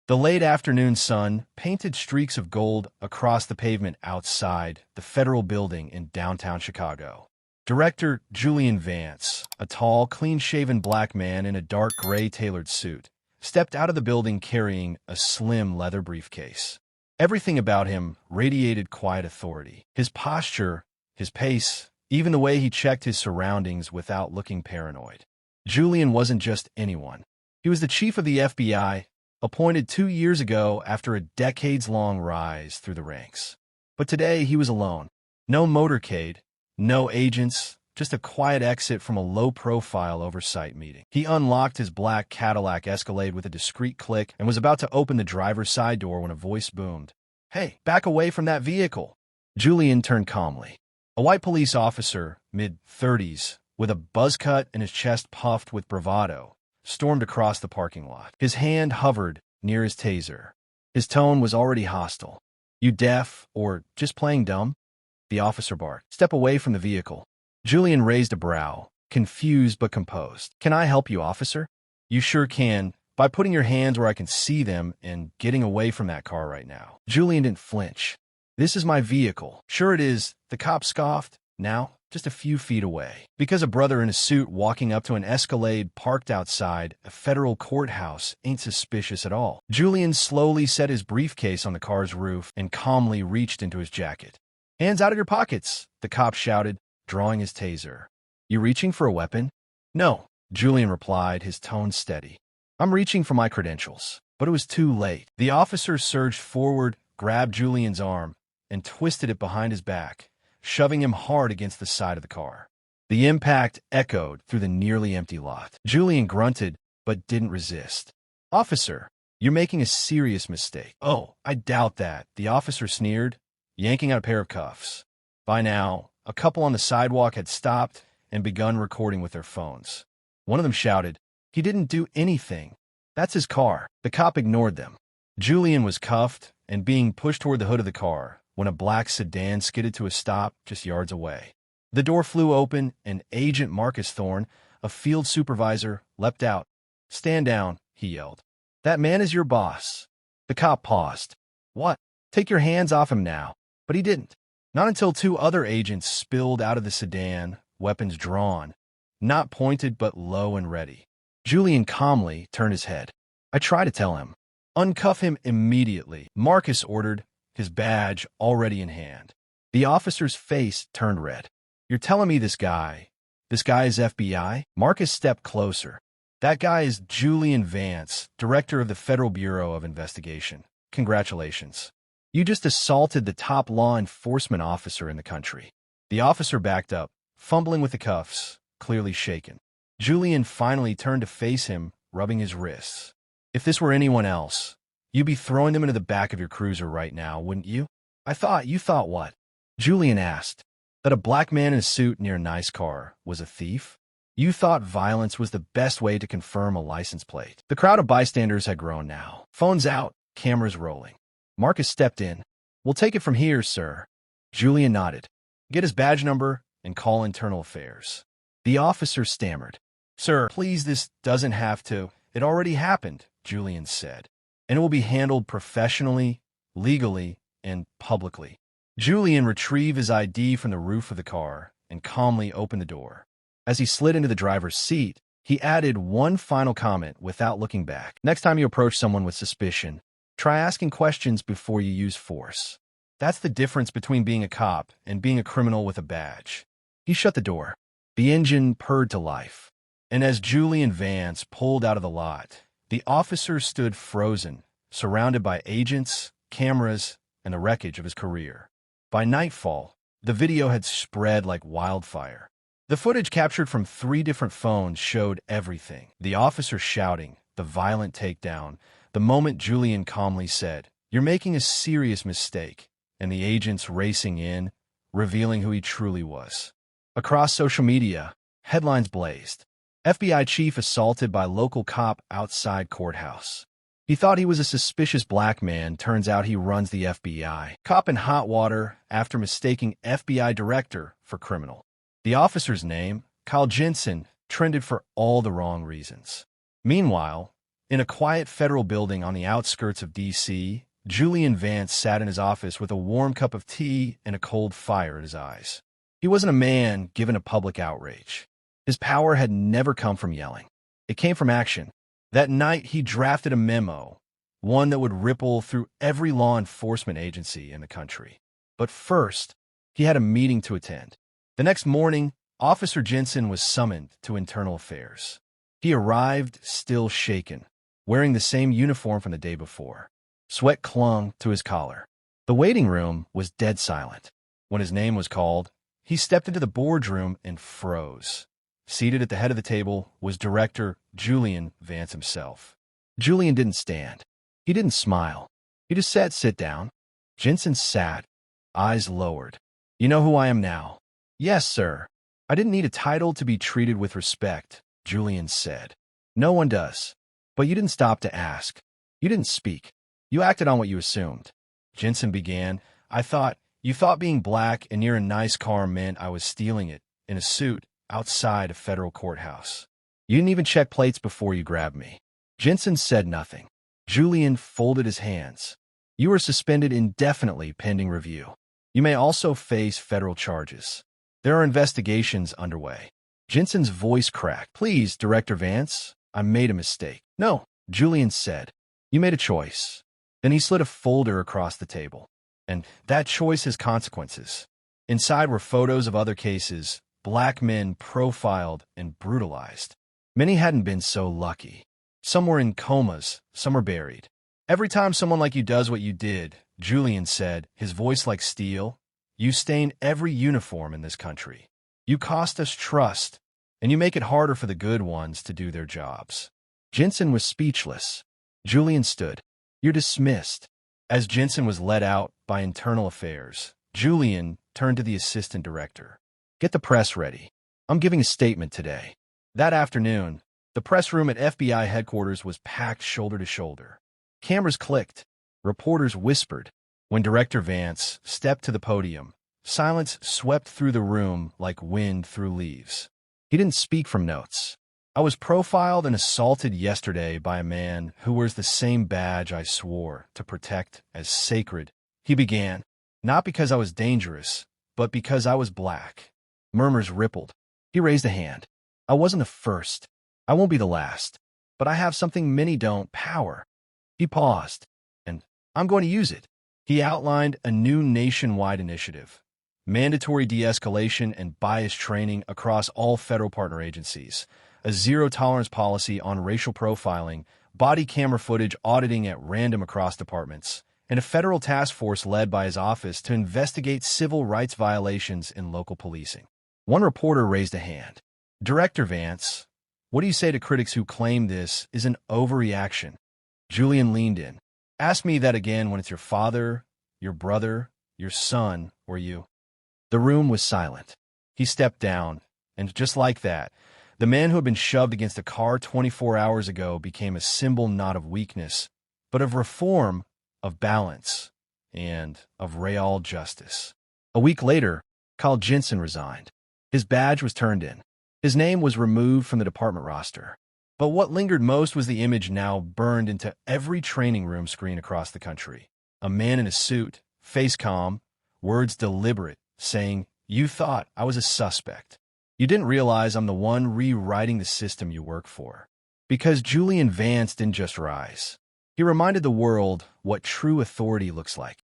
The late afternoon sun painted streaks of gold across the pavement outside the federal building in downtown Chicago. Director Julian Vance, a tall, clean-shaven black man in a dark gray tailored suit, stepped out of the building carrying a slim leather briefcase. Everything about him radiated quiet authority. His posture, his pace, even the way he checked his surroundings without looking paranoid. Julian wasn't just anyone. He was the chief of the FBI, appointed 2 years ago after a decades-long rise through the ranks. But today he was alone. No motorcade, no agents, just a quiet exit from a low-profile oversight meeting. He unlocked his black Cadillac Escalade with a discreet click and was about to open the driver's side door when a voice boomed. "Hey, back away from that vehicle!" Julian turned calmly. A white police officer, mid-30s, with a buzz cut and his chest puffed with bravado, stormed across the parking lot. His hand hovered near his taser. His tone was already hostile. "You deaf or just playing dumb?" The officer barked. "Step away from the vehicle." Julian raised a brow, confused but composed. "Can I help you, officer?" "You sure can, by putting your hands where I can see them and getting away from that car right now." Julian didn't flinch. "This is my vehicle." "Sure it is," the cop scoffed. "Now, just a few feet away." Because a brother in a suit walking up to an Escalade parked outside a federal courthouse ain't suspicious at all. Julian slowly set his briefcase on the car's roof and calmly reached into his jacket. "Hands out of your pockets," the cop shouted, drawing his taser. "You reaching for a weapon?" "No," Julian replied, his tone steady. "I'm reaching for my credentials." But it was too late. The officer surged forward, grabbed Julian's arm, and twisted it behind his back, shoving him hard against the side of the car. The impact echoed through the nearly empty lot. Julian grunted, but didn't resist. "Officer, you're making a serious mistake." "Oh, I doubt that," the officer sneered, yanking out a pair of cuffs. By now, a couple on the sidewalk had stopped and begun recording with their phones. One of them shouted, "He didn't do anything. That's his car." The cop ignored them. Julian was cuffed and being pushed toward the hood of the car when a black sedan skidded to a stop just yards away. The door flew open, and Agent Marcus Thorne, a field supervisor, leapt out. "Stand down," he yelled. "That man is your boss." The cop paused. "What? Take your hands off him now." But he didn't. Not until 2 other agents spilled out of the sedan, weapons drawn, not pointed but low and ready. Julian calmly turned his head. "I tried to tell him." "Uncuff him immediately," Marcus ordered, his badge already in hand. The officer's face turned red. "You're telling me this guy is FBI?" Marcus stepped closer. "That guy is Julian Vance, director of the Federal Bureau of Investigation. Congratulations. You just assaulted the top law enforcement officer in the country." The officer backed up, fumbling with the cuffs, clearly shaken. Julian finally turned to face him, rubbing his wrists. "If this were anyone else, you'd be throwing them into the back of your cruiser right now, wouldn't you?" You thought what?" Julian asked. "That a black man in a suit near a nice car was a thief? You thought violence was the best way to confirm a license plate." The crowd of bystanders had grown now. Phones out, cameras rolling. Marcus stepped in. "We'll take it from here, sir." Julian nodded. "Get his badge number and call internal affairs." The officer stammered. "Sir, please, this doesn't have to." "It already happened," Julian said. "And it will be handled professionally, legally, and publicly." Julian retrieved his ID from the roof of the car and calmly opened the door. As he slid into the driver's seat, he added one final comment without looking back. "Next time you approach someone with suspicion, try asking questions before you use force. That's the difference between being a cop and being a criminal with a badge." He shut the door. The engine purred to life. And as Julian Vance pulled out of the lot, the officer stood frozen, surrounded by agents, cameras, and the wreckage of his career. By nightfall, the video had spread like wildfire. The footage captured from 3 different phones showed everything. The officer shouting, the violent takedown, the moment Julian calmly said, "You're making a serious mistake," and the agents racing in, revealing who he truly was. Across social media, headlines blazed. FBI chief assaulted by local cop outside courthouse. He thought he was a suspicious black man, turns out he runs the FBI. Cop in hot water after mistaking FBI director for criminal. The officer's name, Kyle Jensen, trended for all the wrong reasons. Meanwhile, In a quiet federal building on the outskirts of D.C., Julian Vance sat in his office with a warm cup of tea and a cold fire in his eyes. He wasn't a man given to public outrage. His power had never come from yelling. It came from action. That night, he drafted a memo, one that would ripple through every law enforcement agency in the country. But first, he had a meeting to attend. The next morning, Officer Jensen was summoned to Internal Affairs. He arrived still shaken, wearing the same uniform from the day before. Sweat clung to his collar. The waiting room was dead silent. When his name was called, he stepped into the boardroom and froze. Seated at the head of the table was Director Julian Vance himself. Julian didn't stand. He didn't smile. He just said, "Sit down." Jensen sat, eyes lowered. "You know who I am now?" "Yes, sir." "I didn't need a title to be treated with respect," Julian said. "No one does. But you didn't stop to ask. You didn't speak. You acted on what you assumed." Jensen began, You thought being black and near a nice car meant I was stealing it, in a suit, outside a federal courthouse. You didn't even check plates before you grabbed me." Jensen said nothing. Julian folded his hands. "You are suspended indefinitely pending review. You may also face federal charges. There are investigations underway." Jensen's voice cracked. "Please, Director Vance, I made a mistake." "No," Julian said. "You made a choice." Then he slid a folder across the table. "And that choice has consequences." Inside were photos of other cases, black men profiled and brutalized. Many hadn't been so lucky. Some were in comas, some were buried. "Every time someone like you does what you did," Julian said, his voice like steel, "you stain every uniform in this country. You cost us trust, and you make it harder for the good ones to do their jobs." Jensen was speechless. Julian stood. "You're dismissed." As Jensen was led out by Internal Affairs, Julian turned to the assistant director. "Get the press ready. I'm giving a statement today." That afternoon, the press room at FBI headquarters was packed shoulder to shoulder. Cameras clicked. Reporters whispered. When Director Vance stepped to the podium, silence swept through the room like wind through leaves. He didn't speak from notes. "I was profiled and assaulted yesterday by a man who wears the same badge I swore to protect as sacred," he began. "Not because I was dangerous, but because I was black." Murmurs rippled. He raised a hand. "I wasn't the first. I won't be the last. But I have something many don't, power." He paused. "And I'm going to use it." He outlined a new nationwide initiative. Mandatory de-escalation and bias training across all federal partner agencies. A zero-tolerance policy on racial profiling, body camera footage auditing at random across departments, and a federal task force led by his office to investigate civil rights violations in local policing. One reporter raised a hand. "Director Vance, what do you say to critics who claim this is an overreaction?" Julian leaned in. "Ask me that again when it's your father, your brother, your son, or you." The room was silent. He stepped down, and just like that, the man who had been shoved against a car 24 hours ago became a symbol not of weakness, but of reform, of balance, and of real justice. A week later, Kyle Jensen resigned. His badge was turned in. His name was removed from the department roster. But what lingered most was the image now burned into every training room screen across the country. A man in a suit, face calm, words deliberate, saying, "You thought I was a suspect. You didn't realize I'm the one rewriting the system you work for." Because Julian Vance didn't just rise. He reminded the world what true authority looks like.